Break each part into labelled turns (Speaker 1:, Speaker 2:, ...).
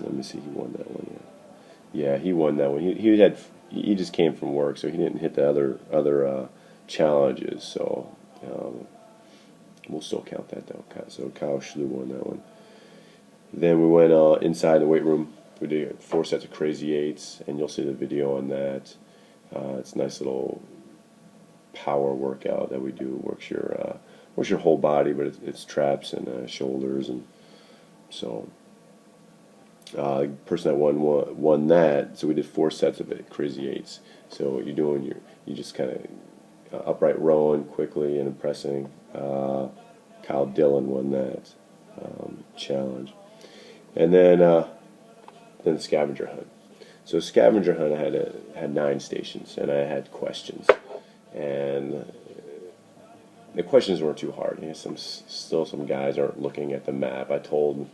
Speaker 1: Let me see. He won that one. Yeah, he won that one. He just came from work, so he didn't hit the other challenges. So we'll still count that though. So Kyle Schlu won that one. Then we went inside the weight room. We did 4 sets of crazy eights, and you'll see the video on that. It's a nice little power workout that we do. Works your whole body, but it's traps and shoulders, and so the person that won that. So we did 4 sets of it, crazy eights. So what you're doing, you just kind of upright rowing quickly and pressing. Kyle Dillon won that challenge, and then the scavenger hunt. So scavenger hunt, I had 9 stations, and I had questions, and the questions weren't too hard. Still some guys aren't looking at the map. I told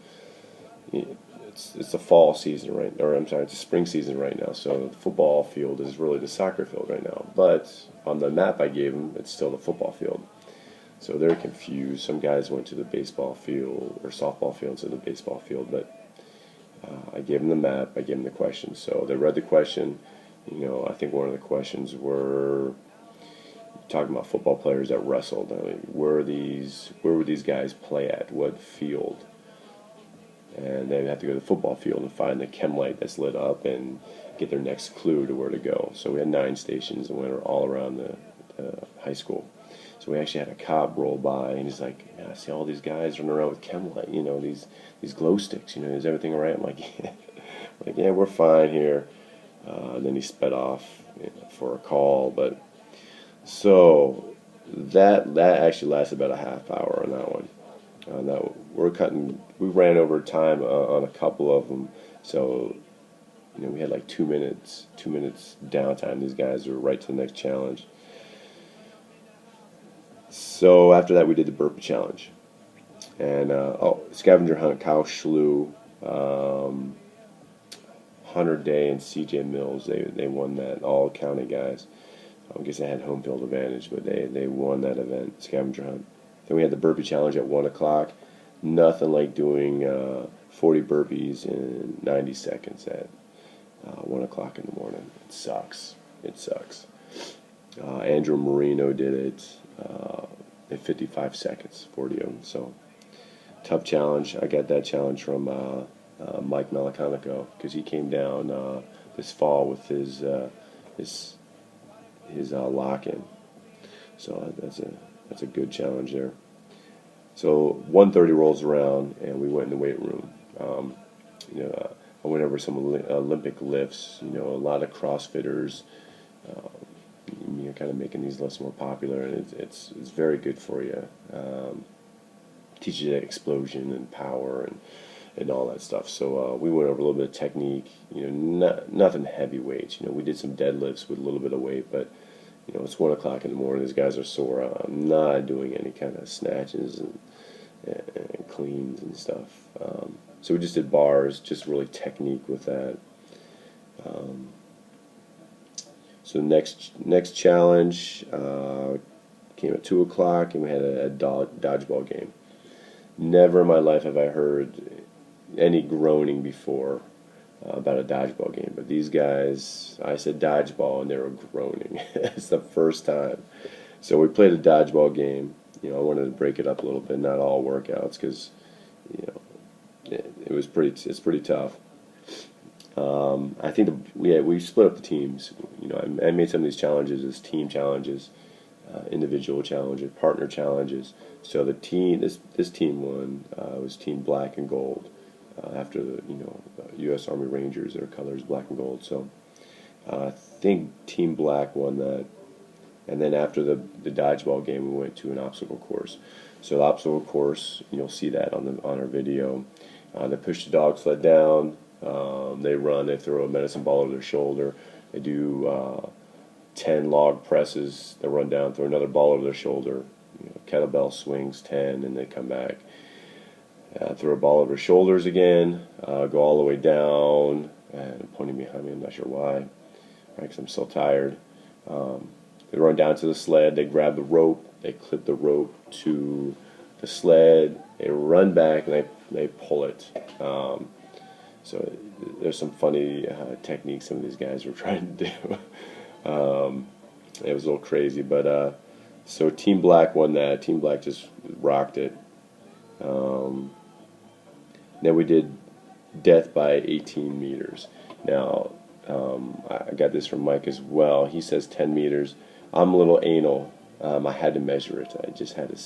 Speaker 1: them it's the fall season I'm sorry, it's the spring season right now. So the football field is really the soccer field right now. But on the map I gave them, it's still the football field. So they're confused. Some guys went to the baseball field or softball field instead of the baseball field. But I gave them the map. I gave them the questions. So they read the question. I think one of the questions were talking about football players that wrestled. Where would these guys play at? What field? And they have to go to the football field and find the chem light that's lit up and get their next clue to where to go. So we had 9 stations, and we were all around the high school. So we actually had a cop roll by, and he's like, "Yeah, I see all these guys running around with chem light, these glow sticks. Is everything all right?" I'm like, "Yeah, yeah, we're fine here." And then he sped off for a call, but so that actually lasted about a half hour on that one. We ran over time on a couple of them, so we had like 2 minutes downtime. These guys were right to the next challenge. So after that, we did the burpee challenge, and scavenger hunt. Kyle Schlu, Hunter Day, and C.J. Mills. They won that. All county guys. I guess they had home field advantage, but they won that event, scavenger hunt. Then we had the burpee challenge at 1 o'clock. Nothing like doing 40 burpees in 90 seconds at 1 o'clock in the morning. It sucks. Andrew Marino did it in 55 seconds, 40 of them. So tough challenge. I got that challenge from Mike Malaconico because he came down this fall with his lock-in. So that's a good challenge there. So 1:30 rolls around, and we went in the weight room. I went over some Olympic lifts. A lot of CrossFitters. Kind of making these lifts more popular, and it's very good for you. Teaches you explosion and power and all that stuff. So we went over a little bit of technique. Nothing heavy weights. We did some deadlifts with a little bit of weight, but it's 1 o'clock in the morning. These guys are sore. I'm not doing any kind of snatches and cleans and stuff. So we just did bars, just really technique with that. So next challenge came at 2 o'clock, and we had a dodgeball game. Never in my life have I heard any groaning before about a dodgeball game, but these guys, I said dodgeball, and they were groaning. It's the first time. So we played a dodgeball game. I wanted to break it up a little bit, not all workouts, because it's pretty tough. I think we split up the teams. I made some of these challenges as team challenges, individual challenges, partner challenges. So the team, this team won. Was Team Black and Gold. After the U.S. Army Rangers, their colors black and gold. So I think Team Black won that. And then after the dodgeball game, we went to an obstacle course. So the obstacle course, you'll see that on our video. They push the dog sled down. They run. They throw a medicine ball over their shoulder. They do 10 log presses. They run down, throw another ball over their shoulder. Kettlebell swings 10, and they come back. Throw a ball over their shoulders again. Go all the way down. And pointing behind me, I'm not sure why. Because I'm so tired. They run down to the sled. They grab the rope. They clip the rope to the sled. They run back, and they pull it. So there's some funny techniques some of these guys were trying to do. It was a little crazy, but so Team Black won that. Team Black just rocked it. Um, Then we did death by 18 meters. Now, I got this from Mike as well. He says 10 meters. I'm a little anal. I had to measure it. I just had to,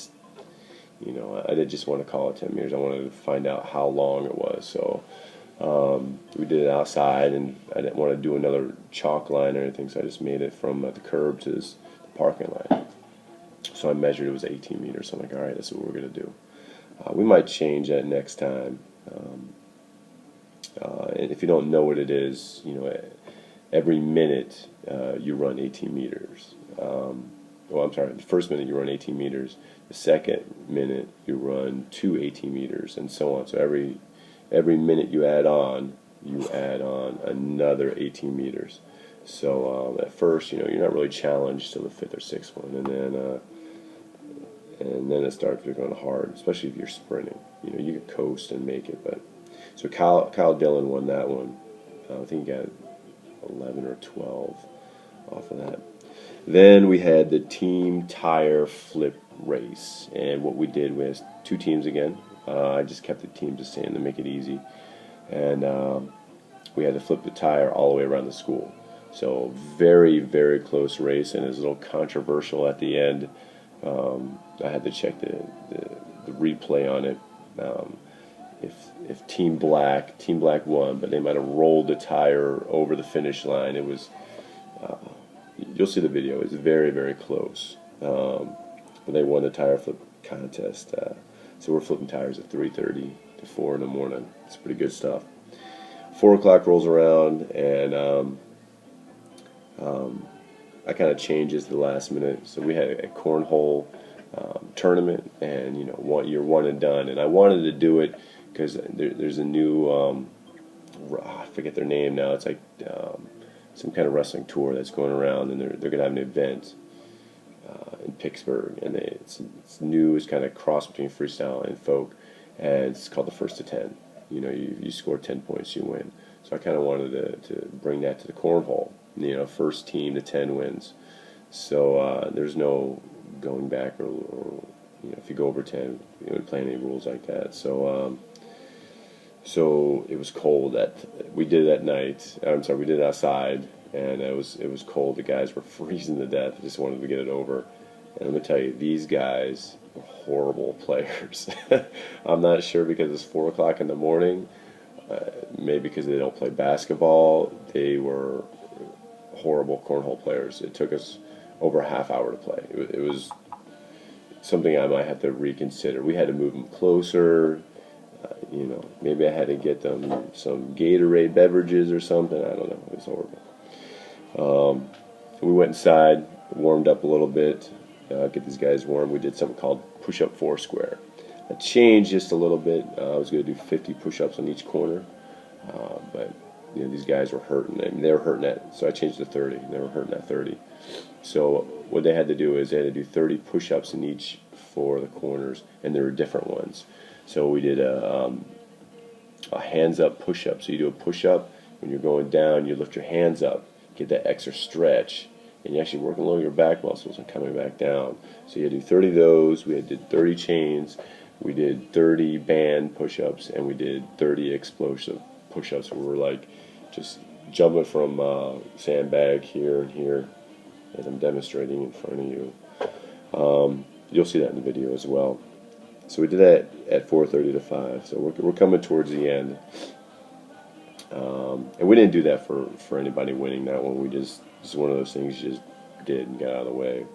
Speaker 1: I didn't just want to call it 10 meters. I wanted to find out how long it was. So we did it outside, and I didn't want to do another chalk line or anything, so I just made it from the curb to the parking lot. So I measured it was 18 meters. So I'm like, all right, that's what we're going to do. We might change that next time. And if you don't know what it is, every minute you run 18 meters. Well, I'm sorry, the first minute you run 18 meters. The second minute you run 2 18 meters, and so on. So every minute you add on another 18 meters. So at first, you're not really challenged till the fifth or sixth one, and then it starts going hard, especially if you're sprinting. You can coast and make it, but so Kyle Dillon won that one. I think he got 11 or 12 off of that. Then we had the team tire flip race, and what we did was 2 teams again. I just kept the teams the same to make it easy, and we had to flip the tire all the way around the school. So very, very close race, and it was a little controversial at the end. I had to check the replay on it. If Team Black won, but they might have rolled the tire over the finish line. It was, you'll see the video. It's very, very close. But they won the tire flip contest. So we're flipping tires at 3:30 to 4 in the morning. It's pretty good stuff. 4 o'clock rolls around, and I kind of changed it to the last minute. So we had a cornhole tournament, and you're one and done. And I wanted to do it because there's a new I forget their name now. It's like some kind of wrestling tour that's going around, and they're gonna have an event in Pittsburgh, and it's new. It's kind of cross between freestyle and folk, and it's called the First to 10. You score 10 points, you win. So I kind of wanted to bring that to the cornhole. First team to 10 wins. So there's no going back, or if you go over 10, you don't play any rules like that. So so it was cold. We did it at night. I'm sorry, we did it outside, and it was cold. The guys were freezing to death. I just wanted to get it over. And let me tell you, these guys were horrible players. I'm not sure because it's 4 o'clock in the morning. Maybe because they don't play basketball. They were horrible cornhole players. It took us over a half hour to play. It was something I might have to reconsider. We had to move them closer. Maybe I had to get them some Gatorade beverages or something. I don't know. It was horrible. We went inside, warmed up a little bit, get these guys warm. We did something called push-up Foursquare. I changed just a little bit. I was going to do 50 push-ups on each corner, but these guys were hurting. I mean, they were hurting at, so I changed to 30. They were hurting at 30. So what they had to do is they had to do 30 push-ups in each for the corners, and there were different ones. So we did a hands-up push-up. So you do a push-up. When you're going down, you lift your hands up, get that extra stretch, and you're actually working along your back muscles and coming back down. So you do 30 of those. We did 30 chains. We did 30 band push-ups, and we did 30 explosive push-ups. We were like just jumping from sandbag here and here, as I'm demonstrating in front of you. You'll see that in the video as well. So we did that at 4:30 to 5. So we're coming towards the end. And we didn't do that for anybody winning that one. We just one of those things you just did and got out of the way.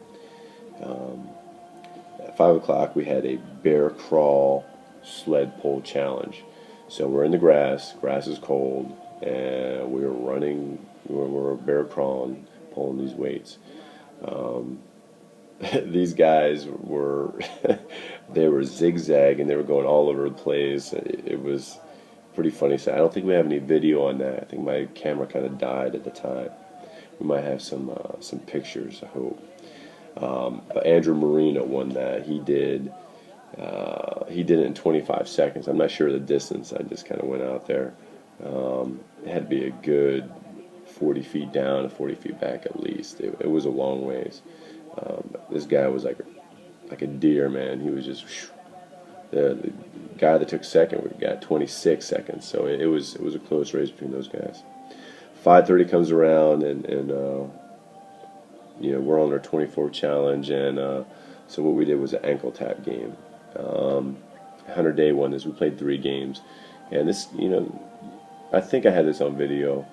Speaker 1: At 5 o'clock we had a bear crawl sled pull challenge. So we're in the grass is cold, and we were running, we were bear crawling, pulling these weights. These guys were they were zigzagging, they were going all over the place. It was pretty funny. So I don't think we have any video on that. I think my camera kind of died at the time. We might have some pictures, I hope. But Andrew Marino won that. He did it in 25 seconds. I'm not sure of the distance. I just kind of went out there. It had to be a good 40 feet down and 40 feet back at least. It was a long ways. This guy was like a deer, man. He was just the guy that took second. We got 26 seconds, so it was a close race between those guys. 5:30 comes around, and we're on our 24 challenge, and so what we did was an ankle tap game. Hunter Day won this. We played 3 games, and this, I think I had this on video.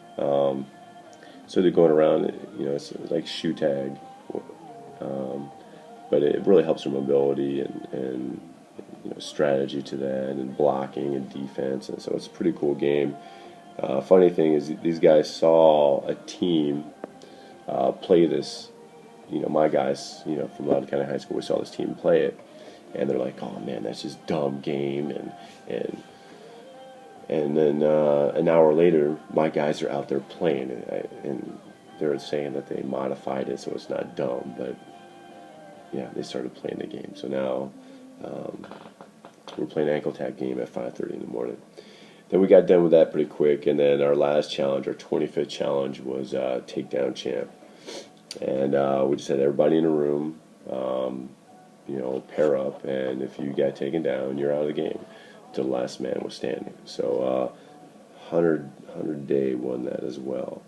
Speaker 1: So they're going around, it's like shoe tag, um, but it really helps their mobility and strategy to that, and blocking and defense, and so it's a pretty cool game. Funny thing is, these guys saw a team play this. My guys, from Loudoun County High School, we saw this team play it, and they're like, "Oh man, that's just dumb game." And then an hour later, my guys are out there playing, and they're saying that they modified it so it's not dumb, but yeah, they started playing the game. So now we're playing an ankle tap game at 5:30 in the morning. Then we got done with that pretty quick, and then our last challenge, our 25th challenge, was takedown champ. And we just had everybody in a room, pair up, and if you got taken down, you're out of the game till the last man was standing. So 100 Day won that as well.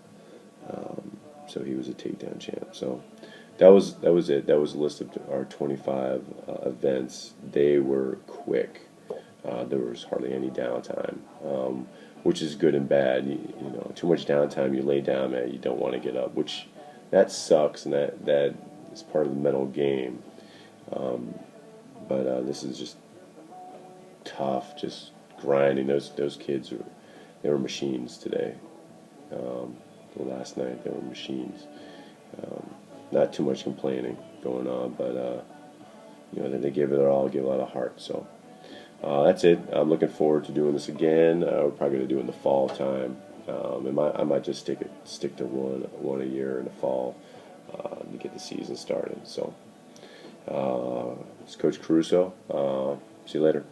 Speaker 1: So he was a takedown champ. So that was it. That was a list of our 25 events. They were quick. There was hardly any downtime, which is good and bad. Too much downtime, you lay down, man, you don't want to get up, which that sucks, and that is part of the mental game. But this is just tough, just grinding. Those kids they were machines today. Last night they were machines. Not too much complaining going on, but they give it their all, give a lot of heart. So that's it. I'm looking forward to doing this again. We're probably going to do it in the fall time. I might just stick to one a year in the fall to get the season started. So it's Coach Caruso. See you later.